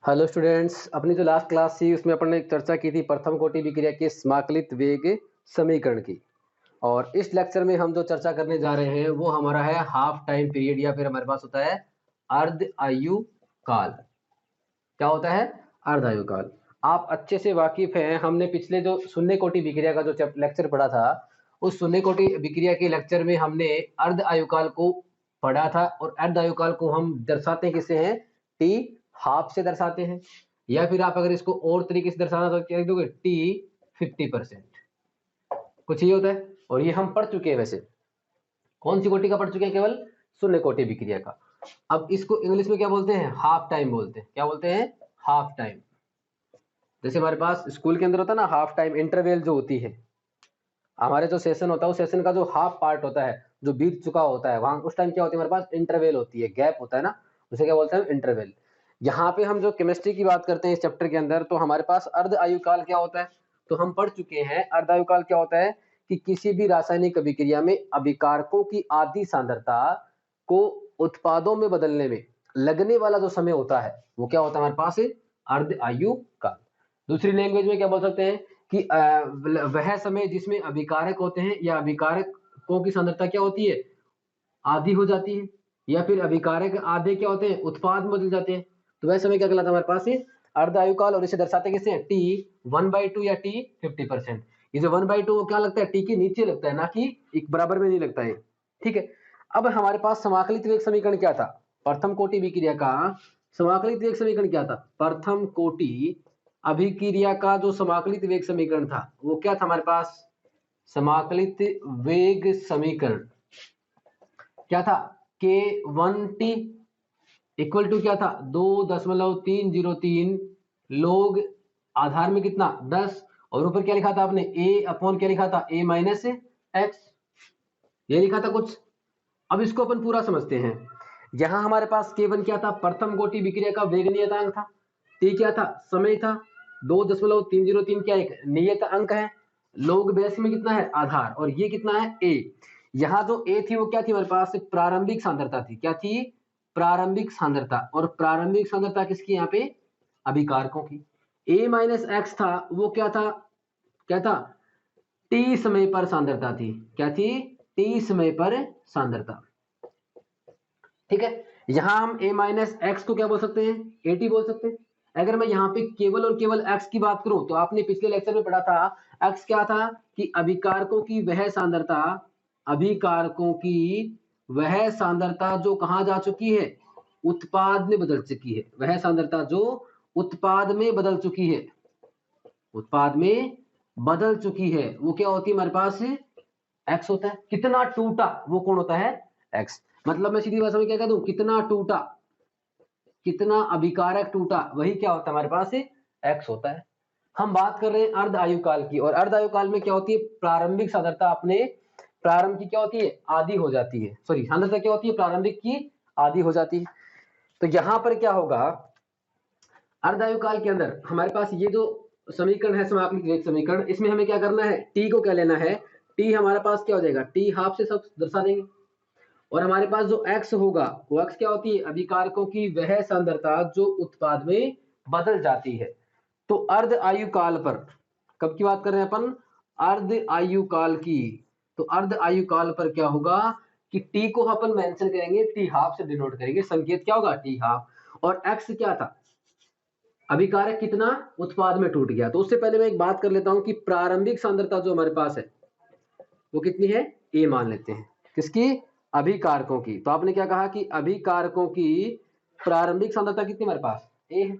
Hello students, अपनी जो last class थी उसमें अपन ने चर्चा की थी प्रथम कोटि विक्रिया के समाकलित वेग समीकरण की। और इस लेक्चर में हम जो चर्चा करने जा रहे हैं वो हमारा है हाफ टाइम पीरियड या फिर हमारे पास होता है अर्ध आयु काल। क्या होता है? अर्ध आयु काल। आप अच्छे से वाकिफ हैं, हमने पिछले जो शून्य कोटि विक्रिया का जो लेक्चर पढ़ा था उस शून्य कोटि विक्रिया के लेक्चर में हमने अर्ध आयु काल को पढ़ा था। और अर्ध आयु काल को हम दर्शाते किससे हैं? टी हाफ से दर्शाते हैं, या फिर आप अगर इसको और तरीके से दर्शाना तो क्या लिख दोगे? टी 50%। कुछ ये होता है। और ये हम पढ़ चुके हैं। वैसे कौन सी कोटि का पढ़ चुके हैं? केवल शून्य कोटि विक्रिया का। अब इसको इंग्लिश में क्या बोलते हैं? हाफ टाइम बोलते हैं। क्या बोलते हैं? Half time. जैसे हमारे पास स्कूल के अंदर होता है ना हाफ टाइम इंटरवल जो होती है, हमारे जो सेशन होता है उस सेशन का जो हाफ पार्ट होता है जो बीत चुका होता है वहां उस टाइम क्या होती है? हमारे पास इंटरवल होती है, गैप होता है ना, उसे क्या बोलते हैं? इंटरवल। यहाँ पे हम जो केमिस्ट्री की बात करते हैं इस चैप्टर के अंदर, तो हमारे पास अर्ध आयु काल क्या होता है तो हम पढ़ चुके हैं। अर्ध आयु काल क्या होता है कि किसी भी रासायनिक अभिक्रिया में अभिकारकों की आदि सांद्रता को उत्पादों में बदलने में लगने वाला जो समय होता है वो क्या होता है हमारे पास? अर्ध आयु काल। दूसरी लैंग्वेज में क्या बोल सकते हैं कि वह समय जिसमें अभिकारक होते हैं या अभिकारकों की सांद्रता क्या होती है? आधी हो जाती है, या फिर अभिकारक आधे क्या होते हैं? उत्पाद में बदल जाते हैं। तो वह समय क्या कहलाता है हमारे पास? अर्ध आयु काल। और इसे दर्शाते किससे हैं? टी 1/2 या टी 50%। ये जो 1/2 क्या लगता है? टी के नीचे लगता है, ना कि एक बराबर में नहीं लगता है। ठीक है। अब हमारे पास समाकलित वेग समीकरण क्या था? प्रथम कोटि विक्रिया का समाकलित वेग समीकरण क्या था? प्रथम कोटि अभिक्रिया का जो समाकलित वेग समीकरण था वो क्या था हमारे पास? समाकलित वेग समीकरण क्या था? K1T इक्वल टू क्या था? 2.303 लोग आधार में कितना? 10। और ऊपर क्या लिखा था आपने? A अपॉन क्या लिखा था? A minus x. ये लिखा था कुछ। अब इसको अपन पूरा समझते हैं। यहां हमारे पास K1 क्या था? प्रथम कोटि विक्रिया का वेग नियतांक था। T क्या था? समय था। 2.303 क्या एक नियत अंक है। लोग बेस में कितना है? आधार। और ये कितना है? A। यहाँ जो A थी वो क्या थी हमारे पास? प्रारंभिक सांद्रता थी। क्या थी? प्रारंभिक सांद्रता। और प्रारंभिक सांद्रता किसकी? यहाँ पे अभिकारकों की। A माइनस एक्स था वो क्या था? क्या था? टी समय पर सांद्रता थी। क्या थी? टी समय पर सांद्रता। ठीक है। यहां हम a माइनस एक्स को क्या बोल सकते हैं? at बोल सकते हैं। अगर मैं यहाँ पे केवल और केवल x की बात करूं तो आपने पिछले लेक्चर में पढ़ा था x क्या था कि अभिकारकों की वह सांद्रता, अभिकारकों की वह सांद्रता जो कहां जा चुकी है? उत्पाद में बदल चुकी है। वह सांद्रता जो उत्पाद में बदल चुकी है, उत्पाद में बदल चुकी है वो क्या होती है हमारे पास? एक्स होता है। कितना टूटा वो कौन होता है? एक्स। मतलब मैं सीधी भाषा में क्या कह दूं? कितना टूटा, कितना अभिकारक टूटा, वही क्या होता है हमारे पास? एक्स होता है। हम बात कर रहे हैं अर्ध आयु काल की। और अर्ध आयु काल में क्या होती है? प्रारंभिक सांद्रता अपने प्रारंभ की क्या होती है? आधी हो जाती है। सॉरी, सांद्रता क्या होती है? प्रारंभिक की आधी हो जाती है। तो यहां पर क्या होगा अर्ध आयु काल के अंदर? हमारे पास ये जो समीकरण है समाकलित वेग समीकरण, इसमें हमें क्या करना है? टी को क्या लेना है? टी हमारे पास क्या हो जाएगा? टी हाफ से सब दर्शा देंगे। और हमारे पास जो x होगा वो x क्या होती है? अभिकारकों की वह सांद्रता जो उत्पाद में बदल जाती है। तो अर्ध आयु काल पर कब की बात कर रहे हैं अपन? अर्ध आयु काल की। तो अर्ध आयु काल पर क्या होगा कि t को अपन मेंशन करेंगे, टी हाफ से डिनोट करेंगे। संकेत क्या होगा? T half. और x क्या था? अभिकारक कितना उत्पाद में टूट गया। तो उससे पहले मैं एक बात कर लेता हूं कि प्रारंभिक सांद्रता जो हमारे पास है वो कितनी है? ए मान लेते हैं। किसकी? अभिकारकों की। तो आपने क्या कहा कि अभिकारकों की प्रारंभिक सांद्रता कितनी हमारे पास? ए है।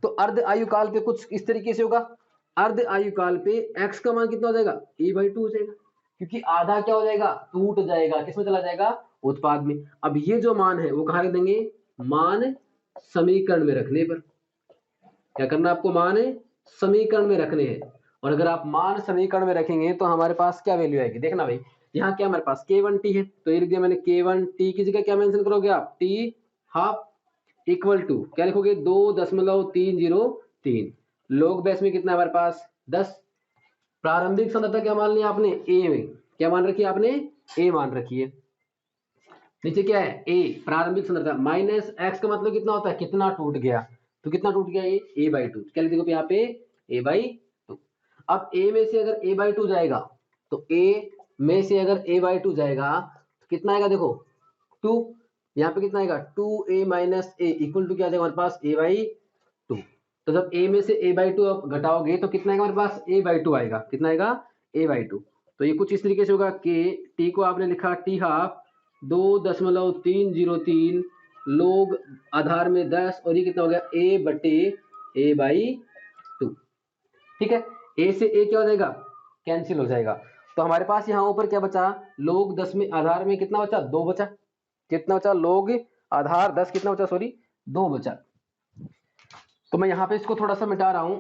तो अर्ध आयु काल पे कुछ इस तरीके से होगा। अर्ध आयु काल पे x का मान कितना हो जाएगा? a/2 हो जाएगा, क्योंकि आधा क्या हो जाएगा? टूट जाएगा। किसमें चला जाएगा? उत्पाद में। अब ये जो मान है वो कहा रख देंगे? मान समीकरण में रखने पर। क्या करना आपको? मान समीकरण में रखने हैं। और अगर आप मान समीकरण में रखेंगे तो हमारे पास क्या वैल्यू आएगी? देखना भाई, यहाँ क्या हमारे पास K1T है तो ये लिख दिया मैंने। K1T की जगह क्या मेंशन करोगे आप? T हाफ इक्वल टू क्या लिखोगे? 2.303। लोग बेस में कितना है हमारे पास? 10। प्रारंभिक सांद्रता क्या मान लिया आपने? A में क्या मान रखी है आपने? A मान रखी है। नीचे क्या है? A प्रारंभिक सांद्रता माइनस एक्स का मतलब कितना होता है? कितना टूट गया। तो कितना टूट गया ये a/2, क्या लिख देखो यहाँ पे a/2। अब a में से अगर a/2 जाएगा तो a में से अगर a/2 जाएगा तो कितना आएगा देखो 2, यहाँ पे कितना आएगा 2a minus a equal to क्या आ जाएगा हमारे पास a/2। तो जब a में से a/2 आप घटाओगे तो कितना आएगा हमारे पास a/2 आएगा, कितना आएगा a/2। तो ये कुछ इस तरीके से होगा कि t को आपने लिखा t हाफ 2.303 लोग आधार में 10 और ये कितना हो गया a/a/2। ठीक है, a से a क्या हो जाएगा कैंसिल हो जाएगा। तो हमारे पास यहाँ ऊपर क्या बचा लोग 10 में आधार में कितना बचा 2 बचा, कितना बचा लोग आधार 10 कितना बचा सॉरी 2 बचा। तो मैं यहाँ पे इसको थोड़ा सा मिटा रहा हूं,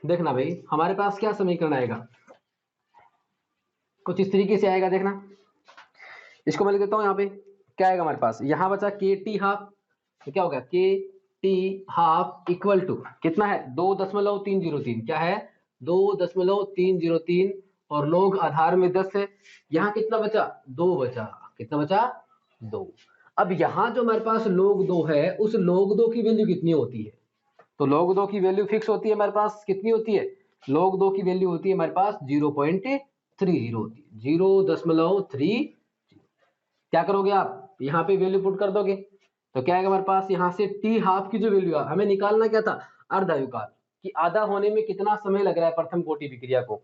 देखना भाई हमारे पास क्या समीकरण आएगा, कुछ इस तरीके से आएगा देखना। इसको मैं लिख देता हूं यहाँ पे क्या आएगा हमारे पास, यहाँ बचा के टी हाफ, तो क्या होगा के टी हाफ इक्वल टू कितना है 2.303, क्या है 2.303 और लोग आधार में 10 है, यहाँ कितना बचा 2 बचा, कितना बचा 2। अब यहाँ जो हमारे पास लोग 2 है उस लोग 2 की वैल्यू कितनी होती है, तो लोग 2 की वैल्यू फिक्स होती है हमारे पास, कितनी होती है लोग 2 की वैल्यू होती है हमारे पास 0.30 होती है 0.30। क्या करोगे आप यहाँ पे वैल्यू पुट कर दोगे तो क्या आएगा हमारे पास यहाँ से टी हाफ की जो वैल्यू है हमें निकालना क्या था अर्धायुकाल कि आधा होने में कितना समय लग रहा है प्रथम कोटि विक्रिया को।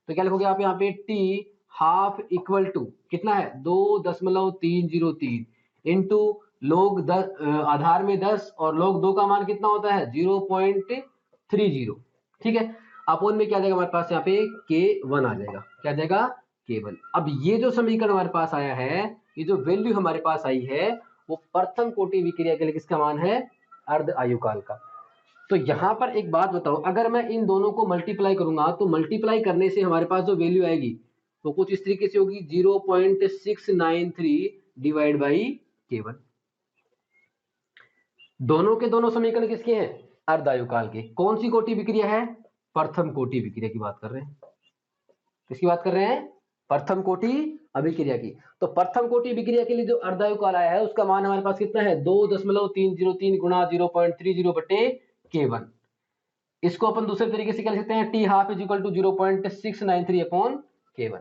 तो क्या लिखोगे आप यहाँ पे टी हाफ इक्वल टू कितना है 2.303 इंटू लोग 10 आधार में 10 और लोग 2 का मान कितना होता है 0.30। ठीक है, अपोन में क्या जाएगा हमारे पास यहाँ पे k1 आ जाएगा, क्या जाएगा k1। अब ये जो समीकरण हमारे पास आया है, ये जो वैल्यू हमारे पास आई है वो प्रथम कोटि विक्रिया के लिए किसका मान है अर्ध आयुकाल का। तो यहाँ पर एक बात बताओ, अगर मैं इन दोनों को मल्टीप्लाई करूंगा तो मल्टीप्लाई करने से हमारे पास जो वैल्यू आएगी वो कुछ इस तरीके से होगी 0.693 डिवाइड बाई k1। दोनों के दोनों समीकरण किसके हैं अर्ध आयुकाल के। कौन सी कोटि विक्रिया है प्रथम कोटि विक्रिया की बात कर रहे हैं, किसकी बात कर रहे हैं प्रथम कोटि अभिक्रिया की। तो प्रथम कोटि विक्रिया के लिए जो अर्धायुकाल आया है उसका मान हमारे पास कितना है 2.303 गुणा 0.30 बटे k1। इसको अपन दूसरे तरीके से क्या लिख सकते हैं T half is equal to 0.693 upon k1।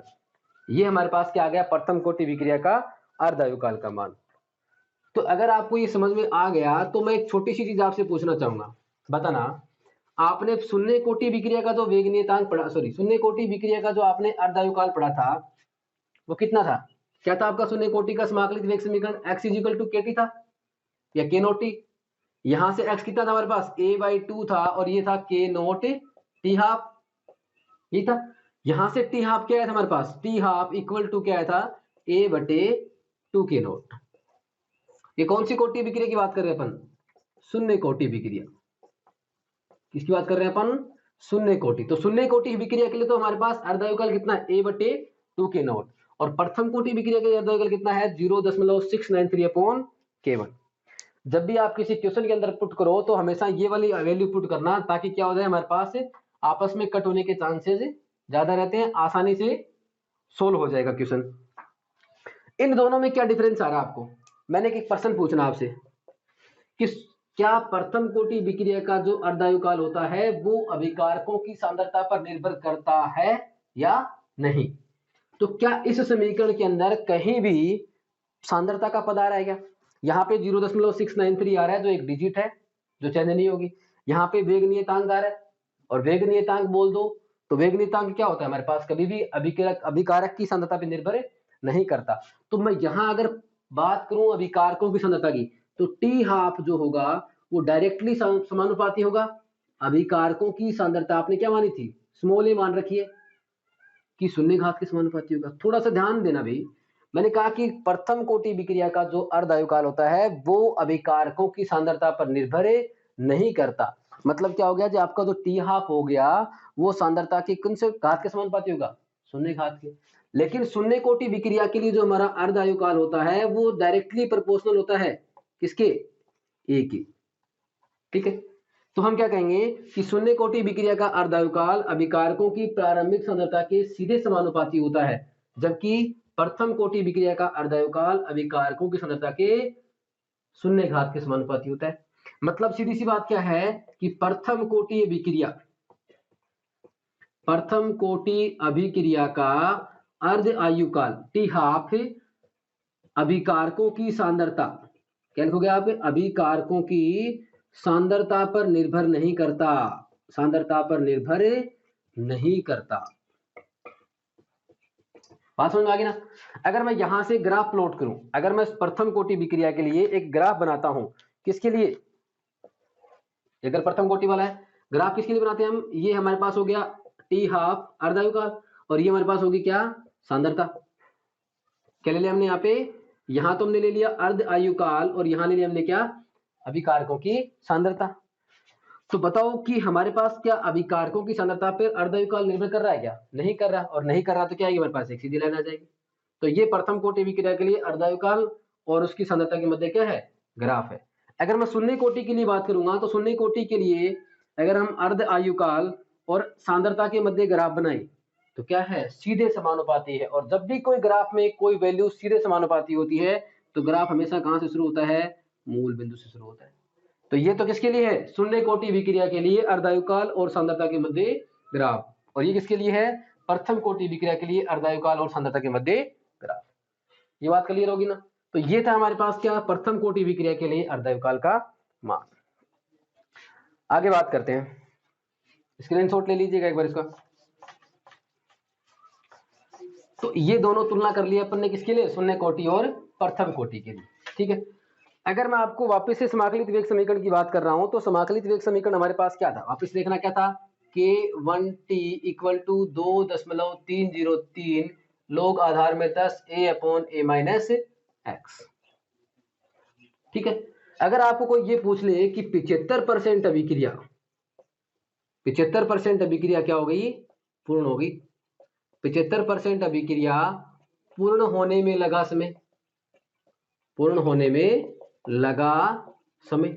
ये हमारे पास क्या आ गया प्रथम कोटि विक्रिया का अर्धायुकाल का मान। तो अगर आपको ये समझ में आ गया तो मैं एक छोटी सी चीज आपसे पूछना चाहूंगा, बताना आपने शून्य कोटि विक्रिया का जो वेग नियतांक पढ़ा, सॉरी शून्य कोटि विक्रिया का जो आपने अर्धायुकाल पढ़ा था वो कितना था, क्या था आपका शून्य कोटि का समाकलित वेग समीकरण x इज इक्वल टू के टी था या के नोट टी। यहां से x कितना था हमारे पास a/2 था और ये था के नोट टी हाफ, ये था। यहां से टी हाफ क्या आया था हमारे पास टी हाफ इक्वल टू क्या आया था a/2 के नोट। ये कौन सी कोटि विक्रिया की बात कर रहे हैं अपन शून्य कोटि विक्रिया, किसकी बात कर रहे हैं अपन शून्य कोटि। तो शून्य कोटि विक्रिया के लिए तो हमारे पास अर्धायुकाल कितना है a/2 के नोट और प्रथम कोटि विक्रिया के लिए अर्धायुकाल कितना है 0.693 अपॉन k1। जब भी आप किसी क्वेश्चन के अंदर पुट करो तो हमेशा ये वाली वैल्यू पुट करना ताकि क्या हो जाए हमारे पास आपस में कट होने के चांसेस ज्यादा रहते हैं, आसानी से सोल्व हो जाएगा क्वेश्चन। इन दोनों में क्या डिफरेंस आ रहा है आपको, मैंने एक प्रश्न पूछना आपसे कि क्या प्रथम कोटि विक्रिया का जो अर्धायुकाल होता है वो अभिकारकों की सांद्रता पर निर्भर करता है या नहीं। तो क्या इस समीकरण के अंदर कहीं भी सांद्रता का पद आ रहा है क्या, यहाँ पे 0.693 आ रहा है जो एक डिजिट है जो चेंज नहीं होगी, यहाँ पे वेग नियतांक आ रहा है और वेग नियतांक बोल दो तो वेग नियतांक क्या होता है हमारे पास कभी भी अभिकारक की सांद्रता पर निर्भर नहीं करता। तो मैं यहाँ अगर बात करूं अभिकारकों की सांद्रता की तो टी हाफ जो होगा वो डायरेक्टली समानुपाती होगा अभिकारकों की सांद्रता आपने क्या मानी थी स्मॉल ए मान रखी है कि शून्य घात के समानुपाती होगा। थोड़ा सा ध्यान देना भाई, मैंने कहा कि प्रथम कोटि विक्रिया का जो अर्धायुकाल होता है वो अभिकारकों की सांद्रता पर निर्भर नहीं करता। मतलब क्या हो गया जो आपका जो टी हाफ हो गया वो सांद्रता के कौन से घात के समानुपाती होगा शून्य घात के। लेकिन शून्य कोटि विक्रिया के लिए जो हमारा अर्धायुकाल होता है वो डायरेक्टली प्रोपोर्शनल होता है किसके ए के। ठीक है, तो हम क्या कहेंगे कि शून्य कोटि विक्रिया का अर्धायुकाल अभिकारकों की प्रारंभिक सांद्रता के सीधे समानुपाती होता है, जबकि प्रथम कोटि विक्रिया का अर्धायुकाल अभिकारकों की सांद्रता के शून्य घात के समानुपाती होता है। मतलब सीधी सी बात क्या है कि प्रथम कोटि अभिक्रिया, प्रथम कोटि अभिक्रिया का अर्ध आयुकाल टी हाफ अभिकारकों की सांद्रता, क्या लिखोगे आप, अभिकारकों की सांद्रता पर निर्भर नहीं करता, सांद्रता पर निर्भर नहीं करता। बात समझ में आ गई ना। अगर मैं यहां से ग्राफ प्लॉट करूं, अगर मैं प्रथम कोटि विक्रिया के लिए एक ग्राफ बनाता हूं, किसके लिए, अगर प्रथम कोटि वाला है, ग्राफ किसके लिए बनाते हैं हम, ये हमारे पास हो गया टी हाफ अर्धायुकाल, और ये हमारे पास होगी क्या, सांद्रता। क्या ले लिया हमने यहाँ पे, यहां तो हमने ले लिया अर्ध आयुकाल और यहां ले लिया हमने क्या, अभिकारकों की सांद्रता। तो बताओ कि हमारे पास क्या अभिकारकों की सांद्रता पर अर्धायुकाल निर्भर कर रहा है क्या, नहीं कर रहा, और नहीं कर रहा तो क्या आएगी हमारे पास, एक सीधी लाइन आ जाएगी। तो ये प्रथम कोटि विक्रिया के लिए अर्धायुकाल और उसकी सांद्रता के मध्य क्या है, ग्राफ है। अगर मैं शून्य कोटि के लिए बात करूंगा तो शून्य कोटि के लिए अगर हम अर्ध आयुकाल और सांद्रता के मध्य ग्राफ बनाए तो क्या है, सीधे समानुपाती है। और जब भी कोई ग्राफ में कोई वैल्यू सीधे समानुपाती होती है तो ग्राफ हमेशा कहां से शुरू होता है, मूल बिंदु से शुरू होता है। तो ये तो किसके लिए है, शून्य कोटि विक्रिया के लिए अर्धायुकाल और सांद्रता के मध्य ग्राफ, और ये किसके लिए है, प्रथम कोटि विक्रिया के लिए अर्धायुकाल और सांद्रता के मध्य ग्राफ। ये बात क्लियर होगी ना। तो ये था हमारे पास क्या, प्रथम कोटि विक्रिया के लिए अर्धायुकाल का मान। आगे बात करते हैं, स्क्रीनशॉट ले लीजिएगा एक बार इसका। तो ये दोनों तुलना कर लिया अपन ने, किसके लिए, शून्य कोटि और प्रथम कोटि के लिए, ठीक है। अगर मैं आपको वापस से समाकलित वेग समीकरण की बात कर रहा हूं तो समाकलित वेग समीकरण हमारे पास क्या था, वापस देखना क्या था, k1t इक्वल टू 2.303 लोग आधार में 10 a/a-x, ठीक है। अगर आपको कोई ये पूछ ले कि 75% अभिक्रिया, 75% अभिक्रिया क्या हो गई, पूर्ण हो गई, 75% अभिक्रिया पूर्ण होने में लगा समय, पूर्ण होने में लगा समय,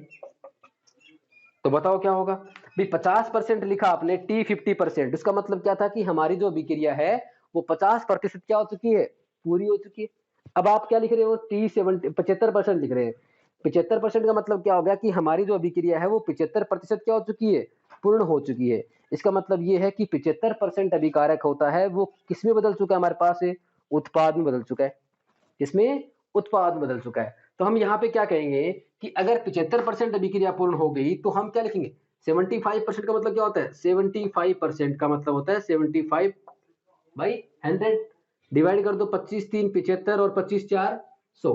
तो बताओ क्या होगा भाई। 50% लिखा आपने, t 50%, इसका मतलब क्या था कि हमारी जो अभिक्रिया है वो 50% क्या हो चुकी है, पूरी हो चुकी है। अब आप क्या लिख रहे हो, t 75% लिख रहे हैं। 75% का मतलब क्या हो गया कि हमारी जो अभिक्रिया है वो 75% क्या हो चुकी है, पूर्ण हो चुकी है। इसका मतलब ये है कि 75% अभिकारक होता है वो किसमें बदल चुका है, हमारे पास उत्पाद में बदल चुका है, किसमें, उत्पाद में बदल चुका है। तो हम यहाँ पे क्या कहेंगे कि अगर 75% अभिक्रिया पूर्ण हो गई तो हम क्या लिखेंगे, 75% का मतलब क्या होता है, 75% का मतलब होता है 75 बाई 100, डिवाइड कर दो 25 3 75 और 25 4 100।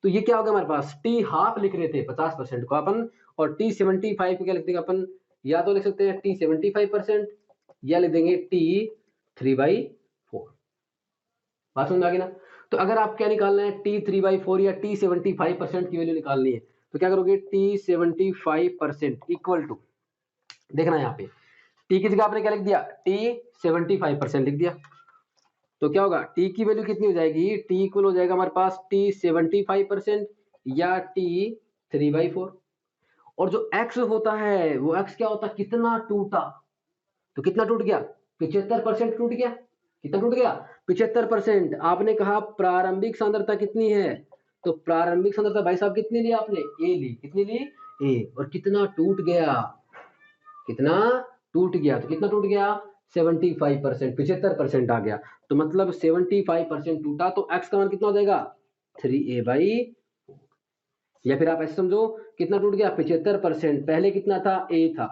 तो ये क्या होगा हमारे पास, टी हाफ लिख रहे थे 50% को अपन, और टी 75 को क्या लिख देंगे अपन, या तो लिख सकते हैं टी 75% या लिख देंगे टी 3/4। बात समझ में आ गई ना। तो अगर आप क्या निकालना है, टी 3/4 या टी 75% की वैल्यू निकालनी है तो क्या करोगे, टी 75% इक्वल टू, देखना यहाँ पे टी की जगह आपने क्या लिख दिया, टी 75% लिख दिया, तो क्या होगा, टी की वैल्यू कितनी हो जाएगी, टी इक्वल हो जाएगा हमारे पास टी 75% या टी 3/4। और जो x होता है वो x क्या होता है, कितना टूटा, तो कितना टूट गया, 75% टूट गया, कितना टूट गया, 75%। आपने कहा प्रारंभिक सांद्रता कितनी है, तो प्रारंभिक सांद्रता भाई साहब कितनी ली आपने, ए ली, कितनी ली, ए, और कितना टूट गया, कितना टूट गया, तो कितना टूट गया, 75%, 75% आ गया। तो मतलब 75% टूटा, तो x का मान कितना हो जाएगा, 3a/, या फिर आप ऐसे समझो कितना टूट गया, 75%, पहले कितना था, a था,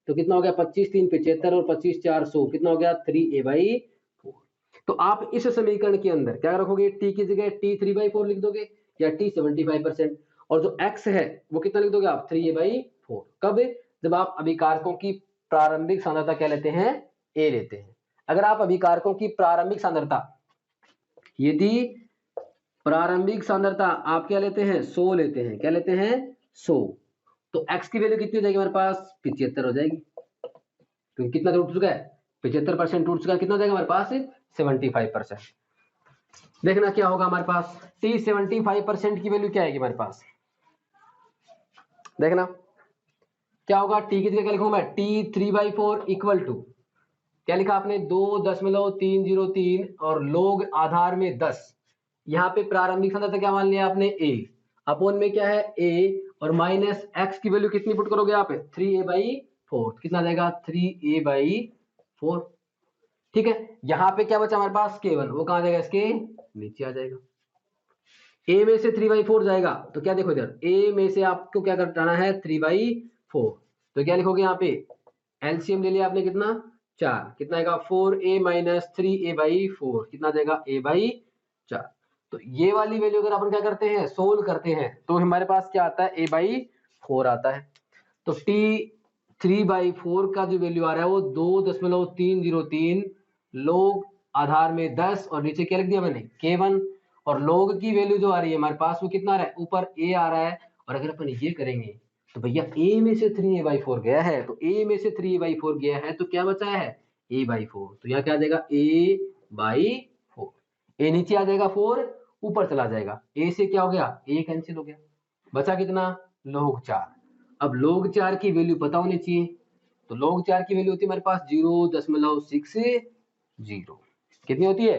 तो कितना हो गया, 25 3 75 और 25 4 100, कितना हो गया, 3a/4। तो आप इस समीकरण के अंदर क्या रखोगे, t की जगह t 3/4 लिख दोगे या t 75%, और जो x है वो कितना लिख दोगे आप, 3a/4। कब, जब आप अभिकारकों की प्रारंभिक सांद्रता क्या लेते हैं, a लेते हैं। अगर आप अभिकारकों की प्रारंभिक सांद्रता, यदि प्रारंभिक सांद्रता आप क्या लेते हैं, 100 लेते हैं, क्या लेते हैं, 100, तो x की वैल्यू कितनी हो जाएगी हमारे पास, 75 हो जाएगी, क्योंकि कितना टूट चुका है, 75% टूट चुका है, कितना हो जाएगा हमारे पास, 75%। देखना क्या होगा हमारे पास, t 75% की वैल्यू क्या आएगी हमारे पास, देखना क्या होगा, t की जगह क्या लिखूंगा मैं, t 3/4 इक्वल टू, क्या लिखा आपने, 2.303 और लोग आधार में 10, यहाँ पे प्रारंभिक सांद्रता क्या मान लिया आपने, a, अपोन में क्या है, a, और माइनस x की वैल्यू कितनी पुट करोगे आप 3a/4, कितना आ जाएगा 3a/4। ठीक है, यहाँ पे क्या बचा हमारे पास k1, वो कहाँ जाएगा इसके नीचे आ जाएगा। a में से 3/4 जाएगा तो क्या देखो इधर a में से आपको क्या करना है 3/4, तो क्या लिखोगे यहाँ पे एलसीएम ले लिया आपने कितना 4, कितना आएगा 4a माइनस 3a/4, कितना जाएगा a/4। तो ये वाली वैल्यू अगर अपन क्या करते हैं सोल्व करते हैं तो हमारे पास क्या आता है a/4 आता है। तो t 3/4 का जो वैल्यू आ रहा है वो 2.303 लोग आधार में 10 और नीचे क्या लिख दिया मैंने k1, और लोग की वैल्यू जो आ रही है हमारे पास वो कितना आ रहा है ऊपर a आ रहा है। और अगर अपन ये करेंगे तो भैया a में से 3a/4 गया है, तो a में से 3a/4 गया है तो क्या बचा है a/4, तो यहाँ क्या आ जाएगा a/4, a नीचे आ जाएगा 4, ऊपर चला जाएगा, a से क्या हो गया a कैंसिल हो गया, बचा कितना log 4। अब log 4 की वैल्यू पता होनी चाहिए, तो log 4 की वैल्यू होती है हमारे पास 0.60, कितनी होती है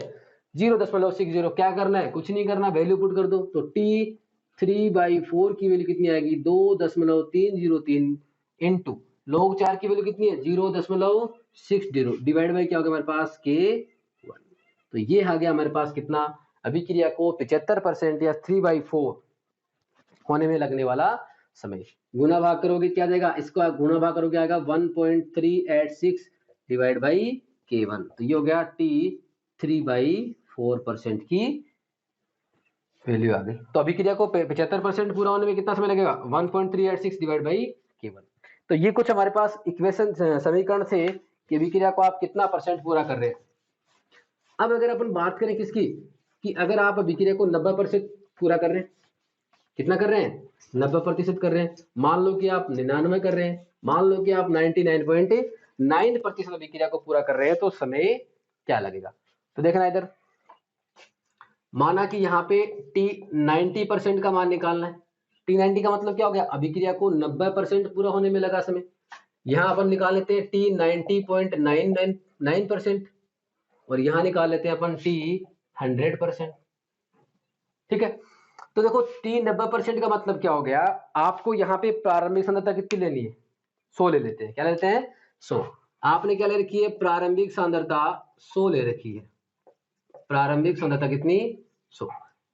0.60। क्या करना है कुछ नहीं करना, वैल्यू पुट कर दो, तो t 3/4 की वैल्यू कितनी आएगी 2.303 इंटू log 4 की वैल्यू कितनी है 0.60, डिवाइड बाई क्या होगा हमारे पास k1। तो ये आ गया हमारे पास कितना अभिक्रिया को 75% या 3/4 होने में लगने वाला समय। गुना भाग करोगे क्या जाएगा, इसका गुना भाग करोगे आएगा 1.386 डिवाइड बाई k1, तो ये हो गया t 3/4% की वैल्यू आ गई। तो अभिक्रिया को 75% पूरा होने में कितना समय लगेगा 1.386 डिवाइड बाई k1। तो ये कुछ हमारे पास इक्वेशन समीकरण थे कि अभिक्रिया को आप कितना परसेंट पूरा कर रहे हैं। अब अगर अपन बात करें किसकी कि अगर आप अभिक्रिया को 90% पूरा कर रहे हैं, कितना कर रहे हैं 90% कर रहे हैं, मान लो कि आप 99 कर रहे हैं, मान लो कि आप 99.9% अभिक्रिया को पूरा कर रहे हैं, तो समय क्या लगेगा। तो देखना इधर, माना कि यहाँ पे t 90% का मान निकालना है, t 90 का मतलब क्या हो गया अभिक्रिया को 90% पूरा होने में लगा समय। यहाँ अपन निकाल लेते हैं t 90.999% और यहाँ निकाल लेते हैं अपन t 100%। ठीक है, तो देखो t 90% का मतलब क्या हो गया, आपको यहाँ पे प्रारंभिक सांद्रता कितनी लेनी है 100 ले लेते हैं, क्या लेते हैं 100। आपने क्या ले रखी है प्रारंभिक सांद्रता 100 ले रखी है, प्रारंभिक सांद्रता कितनी 100।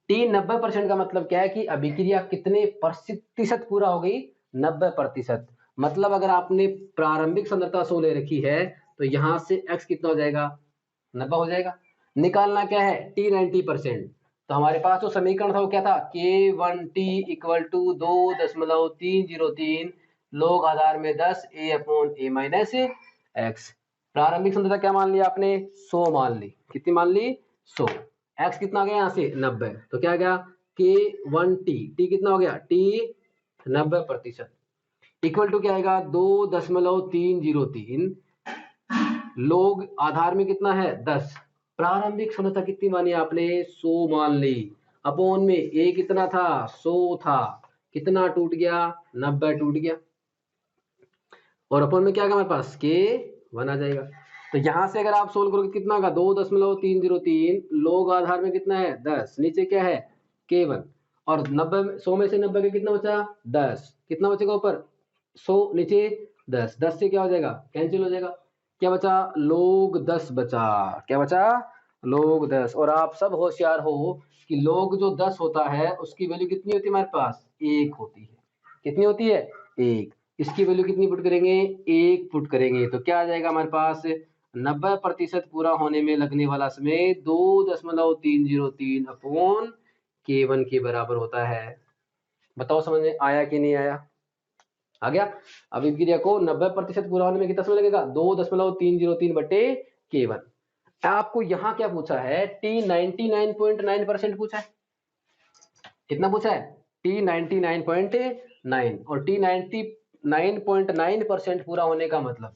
t 90% का मतलब क्या है कि अभिक्रिया कितने प्रतिशत पूरा हो गई 90%। मतलब अगर आपने प्रारंभिक सांद्रता 100 ले रखी है तो यहां से x कितना हो जाएगा 90 हो जाएगा। निकालना क्या है t 90%, तो हमारे पास जो समीकरण था वो क्या था k1t इक्वल टू 2.303 लोग आधार में 10 a/a माइनस x। प्रारंभिक सांद्रता क्या मान लिया आपने 100 मान ली, कितनी मान ली 100, x कितना आ गया यहाँ से 90, तो क्या आ गया k1t, t कितना हो गया t 90% इक्वल टू क्या आएगा 2.303 लोग आधार में कितना है 10, प्रारंभिक सांद्रता कितनी मानी आपने 100 मान ली, अपोन में a कितना था 100 था, कितना टूट गया 90 टूट गया, और अपोन में क्या आ गया हमारे पास k1 आ जाएगा। तो यहां से अगर आप सोल्व करोगे कितना होगा 2.303 लोग आधार में कितना है 10, नीचे क्या है k1, और 90 100 में से 90 के कितना बचा 10, कितना बचेगा ऊपर 100 नीचे 10, 10 से क्या हो जाएगा कैंसिल हो जाएगा, क्या बचा log 10 बचा, क्या बचा log 10। और आप सब होशियार हो कि log जो 10 होता है उसकी वैल्यू कितनी होती है हमारे पास 1 होती है, कितनी होती है 1, इसकी वैल्यू कितनी पुट करेंगे 1 पुट करेंगे, तो क्या आ जाएगा हमारे पास 90% पूरा होने में लगने वाला समय 2.303 अपॉन k1 के बराबर होता है। बताओ समझ में आया कि नहीं आया, आ गया। अब अभिक्रिया को 90% पूरा होने में कितना समय लगेगा 2.303 बटे k1। आपको यहां क्या पूछा है t 99.9% पूछा है, कितना पूछा है t 99.9, और t 99.9% पूरा होने का मतलब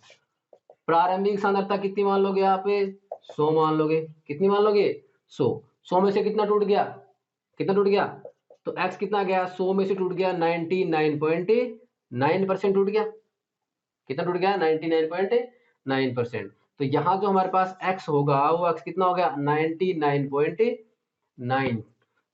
प्रारंभिक सांद्रता कितनी मान लोगे आप 100 मान लोगे, कितनी मान लोगे 100, 100 में से कितना टूट गया, कितना टूट गया, तो x कितना गया 100 में से टूट गया 99.9% टूट गया, कितना टूट गया 99.9%। तो यहाँ जो हमारे पास x होगा वो x कितना हो गया 99.9,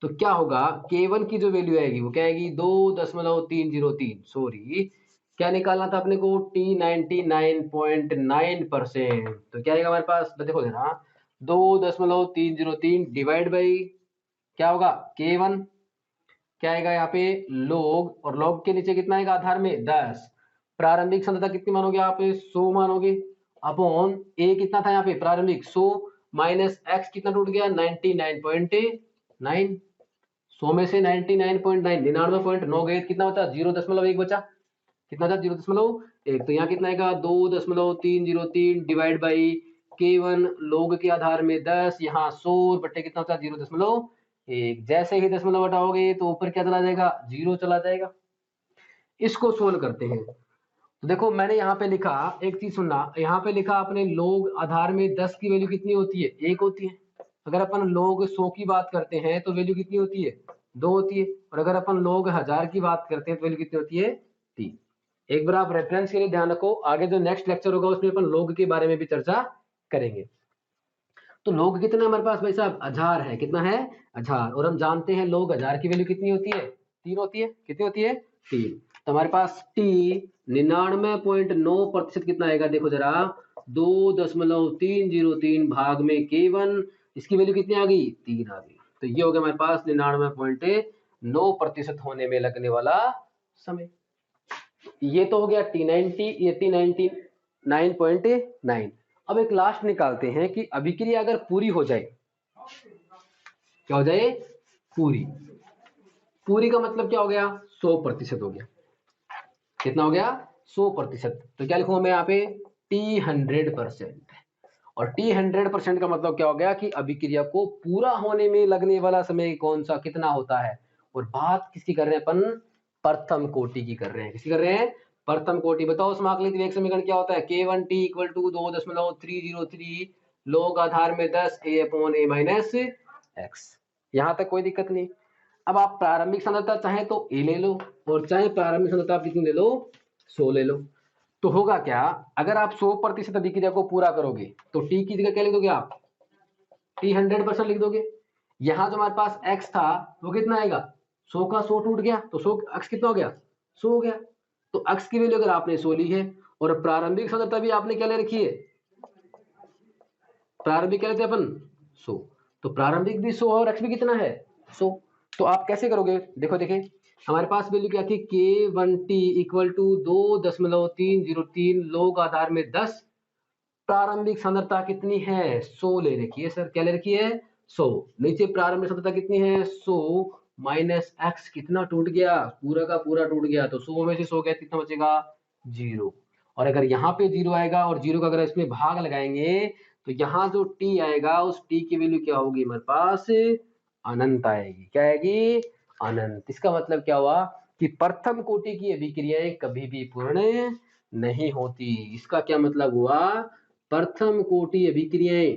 तो क्या होगा, K1 की जो वैल्यू आएगी वो क्या आएगी 2.303, सॉरी क्या निकालना था अपने को T99.9%। तो क्या आएगा हमारे पास, तो देखो जरा 2.303 डिवाइड बाई क्या होगा K1, क्या आएगा यहाँ पे log, और log के नीचे कितना आएगा आधार में 10, प्रारंभिक सांद्रता कितनी मानोगे आप 100 मानोगे, अपॉन a कितना था यहाँ पे प्रारंभिक 100 माइनस x कितना टूट गया 99.9, 100 में से 99.9 99.9 गए कितना बचा 0.1 बचा, कितना था 0.1, तो यहाँ कितना आएगा 2.303 डिवाइड बाई K1 log के आधार में 10, यहाँ 100 बटे कितना होता है 0.1, जैसे ही दशमलव हटाओगे तो ऊपर क्या चला जाएगा 0 चला जाएगा। इसको सोल्व करते हैं, तो देखो मैंने यहाँ पे लिखा, एक चीज सुनना, यहाँ पे लिखा आपने log आधार में 10 की वैल्यू कितनी होती है 1 होती है, अगर अपन log 100 की बात करते हैं तो वैल्यू कितनी होती है 2 होती है, और अगर अपन log 1000 की बात करते हैं तो वैल्यू कितनी होती है 3। एक बार आप रेफरेंस के लिए ध्यान रखो, आगे जो नेक्स्ट लेक्चर होगा उसमें अपन log के बारे में भी चर्चा करेंगे। तो log कितना हमारे पास भाई साहब 1000 है, कितना है 1000, और हम जानते हैं log 1000 की वैल्यू कितनी होती है 3 होती है, कितनी होती है 3। तो हमारे पास T 99.9% कितना आएगा, देखो जरा 2.303 भाग में K1, इसकी वैल्यू कितनी आ गई 3 आ गई। तो ये हो गया हमारे पास 99.9% होने में लगने वाला समय। ये तो हो गया T90, ये T99.9। अब एक लास्ट निकालते हैं कि अभिक्रिया अगर पूरी हो जाए, क्या हो जाए पूरी, पूरी का मतलब क्या हो गया 100% हो गया, कितना हो गया 100%, तो क्या लिखूं मैं यहाँ पे T100%, और T100% का मतलब क्या हो गया कि अभिक्रिया को पूरा होने में लगने वाला समय कौन सा कितना होता है, और बात किसकी कर रहे हैं अपन प्रथम कोटि की कर रहे हैं, किसकी कर रहे हैं प्रथम कोटि। बताओ समाकलित वेग समीकरण क्या होता है, K1T इक्वल टू 2.303 log आधार में 10 a upon a minus x, यहां तक कोई दिक्कत नहीं। अब आप प्रारंभिक सांद्रता चाहे तो a ले लो, और चाहे प्रारंभिक सांद्रता आप कितनी ले लो 100 ले लो, तो होगा क्या, अगर आप 100% अभिक्रिया को पूरा करोगे तो T की जगह क्या लिख दोगे आप T100% लिख दोगे। यहां जो हमारे पास x था वो कितना आएगा 100 का 100 टूट गया, तो 100 x कितना हो गया 100 हो गया, तो x की वैल्यू अगर आपने 100 ली है, और प्रारंभिक सांद्रता भी आपने क्या ले रखी है, प्रारंभिक क्या लेते हैं अपन 100, तो प्रारंभिक भी 100 और x भी कितना है 100, तो आप कैसे करोगे, देखो देखें हमारे पास वैल्यू क्या थी K1T इक्वल टू 2.303 log आधार में 10, प्रारंभिक सांद्रता कितनी है 100 ले रखी है सर, क्या ले रखी है 100, नीचे प्रारंभिक सांद्रता कितनी है 100 माइनस x कितना टूट गया पूरा का पूरा टूट गया, तो 100 में से 100 गया कितना बचेगा 0, और अगर यहाँ पे 0 आएगा और 0 का अगर इसमें भाग लगाएंगे तो यहाँ जो t आएगा उस t की वैल्यू क्या होगी हमारे पास अनंत आएगी, क्या आएगी अनंत। इसका मतलब क्या हुआ कि प्रथम कोटि की अभिक्रियाएं कभी भी पूर्ण नहीं होती, इसका क्या मतलब हुआ प्रथम कोटि अभिक्रियाएं,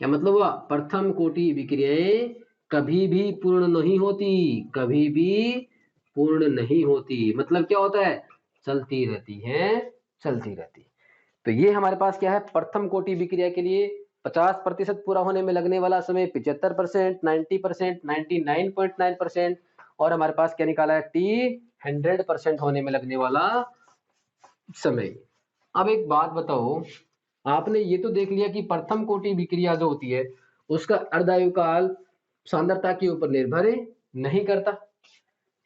क्या मतलब हुआ प्रथम कोटि अभिक्रियाएं कभी भी पूर्ण नहीं होती, कभी भी पूर्ण नहीं होती, मतलब क्या होता है चलती रहती है, चलती रहती। तो ये हमारे पास क्या है प्रथम कोटि अभिक्रिया के लिए 50% पूरा होने में लगने वाला समय 75%, 90%, 99.9%, और हमारे पास क्या निकाला है T100% होने में लगने वाला समय। अब एक बात बताओ, आपने ये तो देख लिया कि प्रथम कोटि अभिक्रिया जो होती है उसका अर्धायुकाल सांद्रता के ऊपर निर्भर नहीं करता,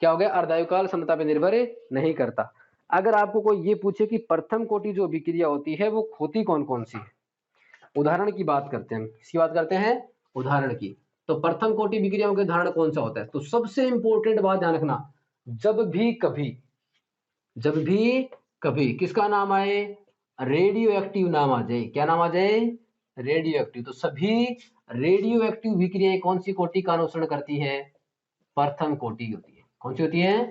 क्या हो गया अर्धायुकाल सांद्रता पे निर्भर नहीं करता। अगर आपको कोई ये पूछे कि प्रथम कोटि जो अभिक्रिया होती है वो होती कौन कौन सी है, उदाहरण की बात करते हैं, किसकी बात करते हैं उदाहरण की, तो प्रथम कोटि अभिक्रियाओं के उदाहरण कौन सा होता है, तो सबसे इंपॉर्टेंट बात ध्यान रखना, जब भी कभी किसका नाम आए रेडियो एक्टिव नाम आ जाए, क्या नाम आ जाए रेडियो एक्टिव, तो सभी रेडियो एक्टिव अभिक्रियाएं कौन सी कोटि का अनुसरण करती है प्रथम कोटि होती है, कौन सी होती है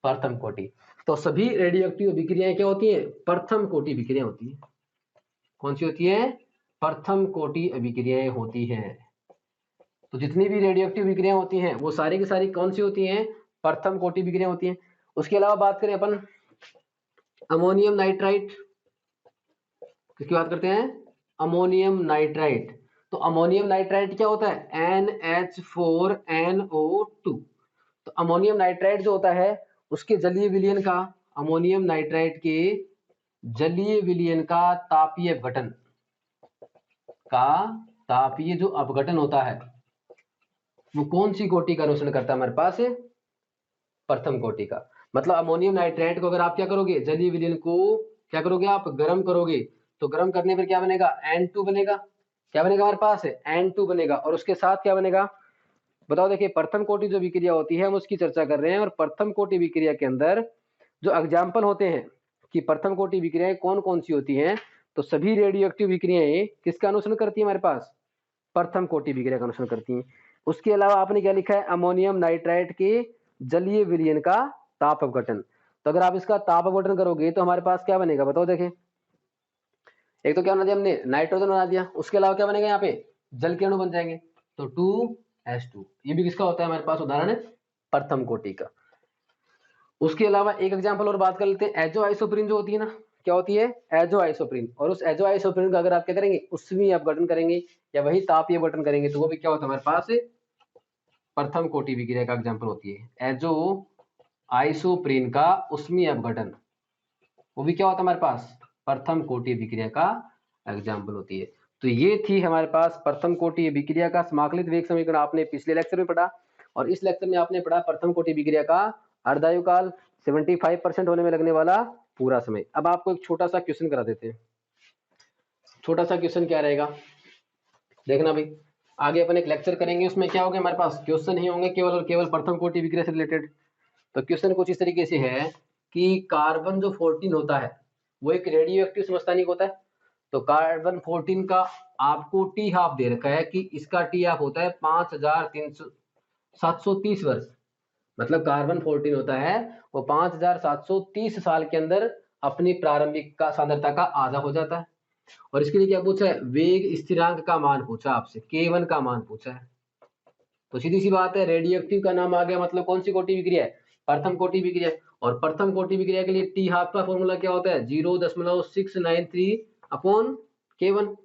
प्रथम कोटि। तो सभी रेडियो एक्टिव अभिक्रियाएं क्या होती है प्रथम कोटि अभिक्रिया होती है, कौन सी होती है प्रथम कोटि अभिक्रियाएं होती हैं। तो जितनी भी रेडियो एक्टिव अभिक्रियाएं होती हैं वो सारी की सारी कौन सी होती हैं प्रथम कोटि अभिक्रियाएं होती हैं। उसके अलावा बात करें अपन अमोनियम नाइट्राइट, किसकी बात करते हैं अमोनियम नाइट्राइट, तो अमोनियम नाइट्राइट क्या होता है, NH4NO2। तो अमोनियम नाइट्राइट जो होता है उसके जलीय विलयन का, अमोनियम नाइट्राइट के जलीय विलयन का तापीय अपघटन का तापीय जो अपघटन होता है वो कौन सी कोटि का अनुसरण करता है हमारे पास, प्रथम कोटि का। मतलब अमोनियम नाइट्राइट को अगर आप क्या करोगे, जलीय विलयन को क्या करोगे, आप गर्म करोगे, तो गर्म करने पर क्या बनेगा, N2 बनेगा। क्या बनेगा हमारे पास, N2 बनेगा। और उसके साथ क्या बनेगा बताओ। देखिए प्रथम कोटि जो विक्रिया होती है हम उसकी चर्चा कर रहे हैं, और प्रथम कोटि विक्रिया के अंदर जो एग्जाम्पल होते हैं कि प्रथम कोटि विक्रियाएं कौन कौन सी होती हैं, तो सभी रेडियो एक्टिव विक्रियाएं किसका अनुसरण करती है हमारे पास, प्रथम कोटि विक्रिया का अनुसरण करती हैं। उसके अलावा आपने क्या लिखा है, अमोनियम नाइट्राइट के जलीय विलयन का ताप अपघटन। तो अगर आप इसका ताप अपघटन करोगे तो हमारे पास क्या बनेगा बताओ। देखें एक तो क्या बना दिया हमने, नाइट्रोजन बना दिया, उसके अलावा क्या बनेगा यहाँ पे, जल के अणु बन जाएंगे, तो 2H2। ये भी किसका होता है हमारे पास उदाहरण, प्रथम कोटि का। उसके अलावा एक एग्जांपल और बात कर लेते हैं, एजो आइसोप्रीन जो होती है ना, क्या होती है, एजो आइसोप्रीन। और उस एजो आइसोप्रीन का अगर आप क्या करेंगे, उष्मीय अपघटन करेंगे या वही तापीय अपघटन करेंगे, तो वो भी क्या होता है हमारे पास, प्रथम कोटि विक्रिया का एग्जांपल होती है। एजो आइसोप्रीन का उष्मीय अपघटन, वो भी क्या होता है हमारे पास, प्रथम कोटि विक्रिया का एग्जाम्पल होती है। तो ये थी हमारे पास प्रथम कोटि विक्रिया का समाकलित वेग समीकरण, आपने पिछले लेक्चर में पढ़ा। और इस लेक्चर में आपने पढ़ा प्रथम कोटि विक्रिया का अर्धायुकाल, 75% होने में लगने वाला पूरा समय। अब आपको एक छोटा सा क्वेश्चन करा देते हैं। छोटा सा क्वेश्चन क्या रहेगा, देखना भाई, आगे अपन एक लेक्चर करेंगे, उसमें क्या होगा हमारे पास क्वेश्चन ही होंगे केवल और केवल प्रथम कोटि विक्रिया से रिलेटेड। तो क्वेश्चन कुछ इस तरीके से है कि कार्बन जो 14 होता है वो एक रेडियो एक्टिव समस्थानिक होता है। तो कार्बन 14 का आपको टी हाफ दे रखा है कि इसका टी हाफ होता है 5730 वर्ष। मतलब कार्बन 14 होता है वो 5730 साल के अंदर अपनी प्रारंभिक का सांद्रता का आधा हो जाता है। और इसके लिए क्या पूछा है, वेग स्थिरांक का मान पूछा आपसे, K1 का मान पूछा है। तो सीधी सी बात है, रेडियो एक्टिव का नाम आ गया, मतलब कौन सी कोटि विक्रिया है, प्रथम कोटि विक्रिया। और प्रथम कोटि विक्रिया के लिए टी हाफ का फॉर्मूला क्या होता है, 0.693 अपॉन K1।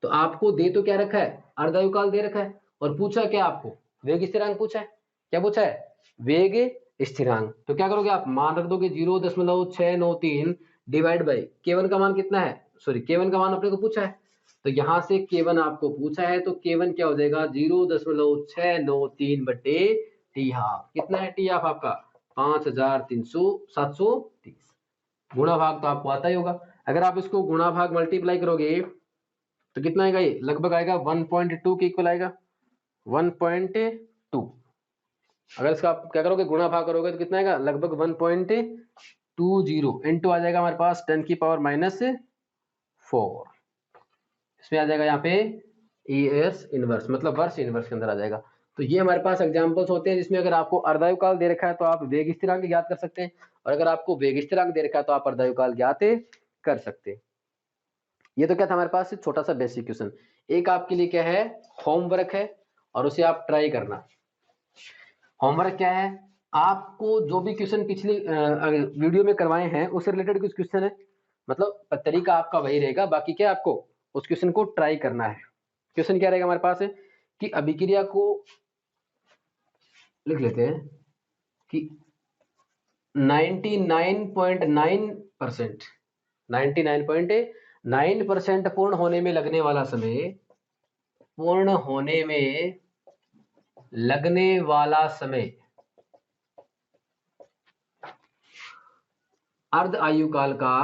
तो आपको दे तो क्या रखा है, अर्धायुकाल दे रखा है, और पूछा क्या आपको, वेग स्थिरांक पूछा है। क्या पूछा है, वेग स्थिरांक। तो क्या करोगे आप, मान रख दोगे 0.693 डिवाइड बाई K1 का मान कितना है, सॉरी K1 का मान अपने को पूछा है, तो यहां से K1 आपको पूछा है, तो K1 क्या हो जाएगा 0.693 बटे टी हाफ। कितना है टी हाफ आपका, 5330 गुणा भाग तो आपको आता ही होगा। अगर आप इसको गुणा भाग मल्टीप्लाई करोगे तो कितना आएगा, ये लगभग आएगा 1.2 के इक्वल आएगा, 1.2। अगर इसका आप क्या करोगे, गुणा भाग करोगे तो कितना आएगा, लगभग 1.20 इंटू आ जाएगा हमारे पास 10 की पावर -4। इसमें आ जाएगा यहाँ पे ES इनवर्स, मतलब वर्ष इनवर्स के अंदर आ जाएगा। तो ये हमारे पास एग्जांपल्स होते हैं जिसमें अगर आपको अर्धायुकाल दे रखा है तो आप वेग स्थिरांक ज्ञात कर सकते हैं, और अगर आपको वेग स्थिरांक दे रखा है तो आप अर्धायुकाल ज्ञात कर सकते हैं। ये तो क्या था हमारे पास छोटा सा बेसिक क्वेश्चन। एक आपके लिए क्या है, होमवर्क है, और उसे आप ट्राई करना। होमवर्क क्या है, आपको जो भी क्वेश्चन पिछली वीडियो में करवाए हैं उससे रिलेटेड कुछ क्वेश्चन है, मतलब तरीका आपका वही रहेगा, बाकी क्या आपको उस क्वेश्चन को ट्राई करना है। क्वेश्चन क्या रहेगा हमारे पास है कि अभिक्रिया को लिख लेते हैं कि 99.9% पूर्ण होने में लगने वाला समय, पूर्ण होने में लगने वाला समय अर्ध आयुकाल का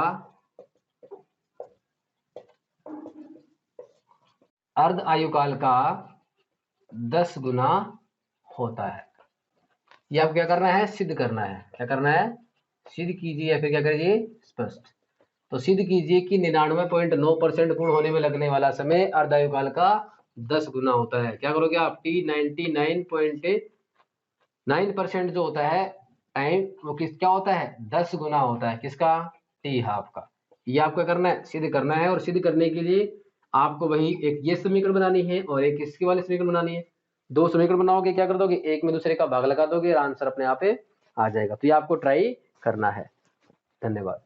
10 गुना होता है। ये आप क्या करना है, सिद्ध करना है। क्या करना है, सिद्ध कीजिए, या फिर क्या करिए, स्पष्ट। तो सिद्ध कीजिए कि 99.9% पूर्ण होने में लगने वाला समय अर्धायुकाल का 10 गुना होता है। क्या करोगे आप, T 99.9% जो होता है टाइम, वो क्या होता है, 10 गुना होता है किसका, टी हाफ का। ये आपको करना है, सिद्ध करना है। और सिद्ध करने के लिए आपको वही एक ये समीकरण बनानी है और एक इसके वाले समीकरण बनानी है। दो समीकरण बनाओगे, क्या कर दोगे, एक में दूसरे का भाग लगा दोगे, आंसर अपने आप आ जाएगा। तो ये आपको ट्राई करना है। धन्यवाद।